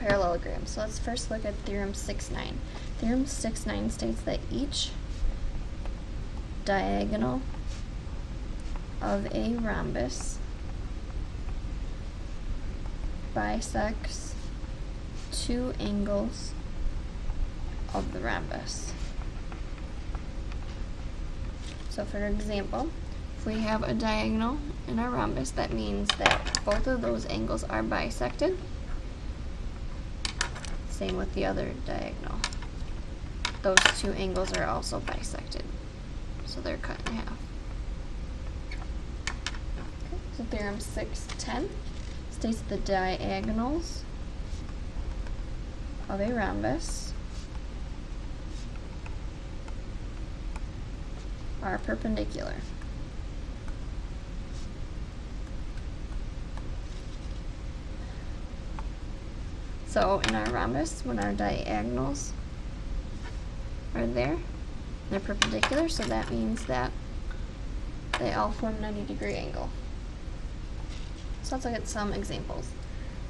parallelogram. So let's first look at theorem 6.9. Theorem 6.9 states that each diagonal of a rhombus bisects two angles of the rhombus. So for example, if we have a diagonal in our rhombus, that means that both of those angles are bisected. Same with the other diagonal. Those two angles are also bisected, so they're cut in half. Okay, so theorem 6.10 states the diagonals of a rhombus are perpendicular. So in our rhombus, when our diagonals are there, they're perpendicular, so that means that they all form a 90-degree angle. So let's look at some examples.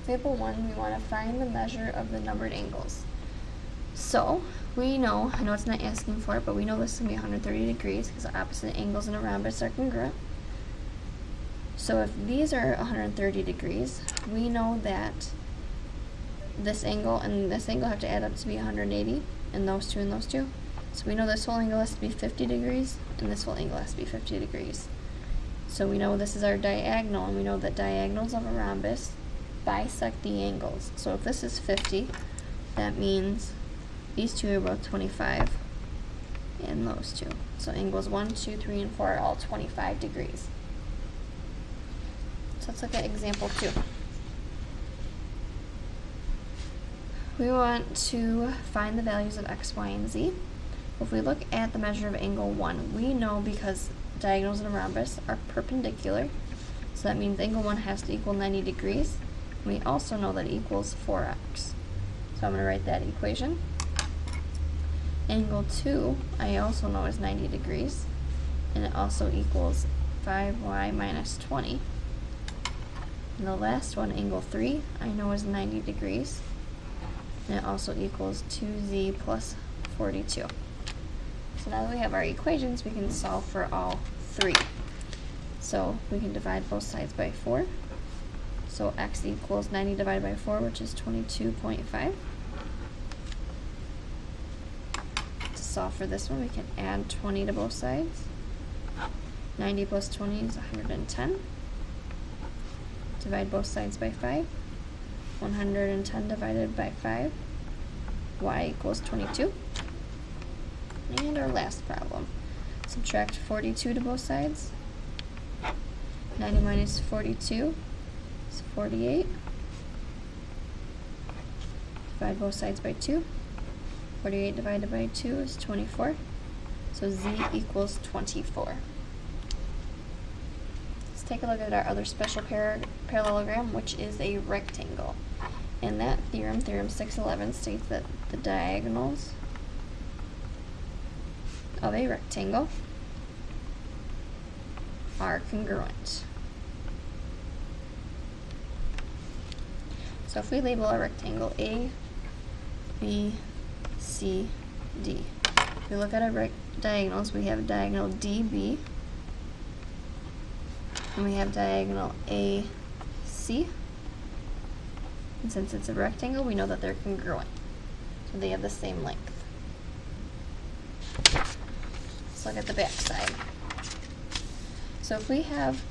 Example 1, we want to find the measure of the numbered angles. So we know, I know it's not asking for it, but we know this is going to be 130 degrees because the opposite angles in a rhombus are congruent. So if these are 130 degrees, we know that this angle and this angle have to add up to be 180, and those two and those two. So we know this whole angle has to be 50 degrees, and this whole angle has to be 50 degrees. So we know this is our diagonal, and we know that diagonals of a rhombus bisect the angles. So if this is 50, that means these two are both 25, and those two. So angles 1, 2, 3, and 4 are all 25 degrees. So let's look at example 2. We want to find the values of x, y, and z. If we look at the measure of angle 1, we know because diagonals in a rhombus are perpendicular, so that means angle 1 has to equal 90 degrees. We also know that it equals 4x. So I'm going to write that equation. Angle 2, I also know is 90 degrees, and it also equals 5y minus 20. And the last one, angle 3, I know is 90 degrees, and it also equals 2z plus 42. So now that we have our equations, we can solve for all three. So we can divide both sides by 4. So x equals 90 divided by 4, which is 22.5. To solve for this one, we can add 20 to both sides. 90 plus 20 is 110. Divide both sides by 5. 110 divided by 5. Y equals 22. And our last problem. Subtract 42 to both sides. 90 minus 42 is 48. Divide both sides by 2. 48 divided by 2 is 24. So z equals 24. Let's take a look at our other special parallelogram, which is a rectangle. And that theorem, theorem 6.11, states that the diagonals of a rectangle are congruent. So if we label a rectangle A, B, C, D. If we look at our diagonals, we have diagonal DB, and we have diagonal AC. And since it's a rectangle, we know that they're congruent. So they have the same length. Let's look at the back side. So if we have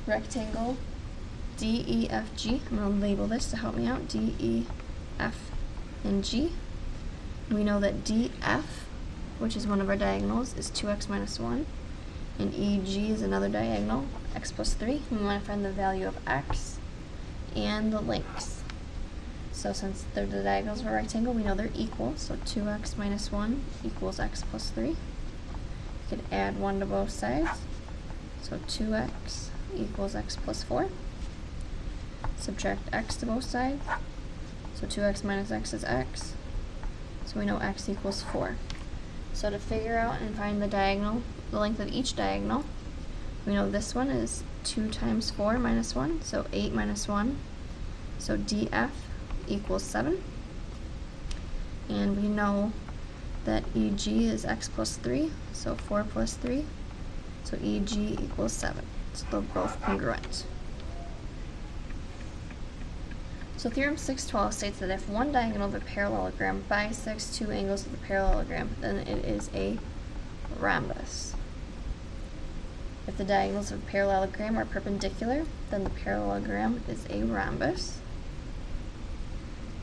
rectangle DEFG, I'm going to label this to help me out, D, E, F, and G. We know that DF, which is one of our diagonals, is 2x minus 1, and EG is another diagonal, x plus 3. We want to find the value of x and the lengths. So since they're the diagonals of a rectangle, we know they're equal, so 2x minus 1 equals x plus 3. We could add 1 to both sides, so 2x equals x plus 4. Subtract x to both sides, so 2x minus x is x, so we know x equals 4. So to figure out and find the diagonal, the length of each diagonal, we know this one is 2 times 4 minus 1, so 8 minus 1, so DF equals 7. And we know that EG is x plus 3, so 4 plus 3. So EG equals 7. So they're both congruent. So theorem 612 states that if one diagonal of a parallelogram bisects two angles of the parallelogram, then it is a rhombus. If the diagonals of a parallelogram are perpendicular, then the parallelogram is a rhombus.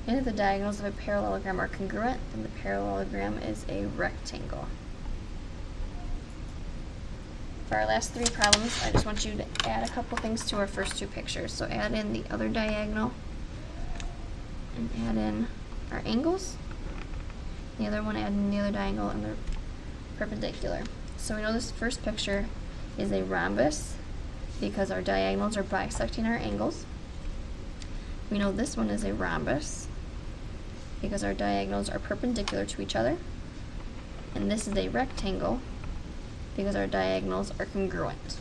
And if the diagonals of a parallelogram are congruent, then the parallelogram is a rectangle. For our last three problems, I just want you to add a couple things to our first two pictures. So add in the other diagonal and add in our angles. The other one, add in the other diagonal and they're perpendicular. So we know this first picture is a rhombus because our diagonals are bisecting our angles. We know this one is a rhombus because our diagonals are perpendicular to each other. And this is a rectangle because our diagonals are congruent.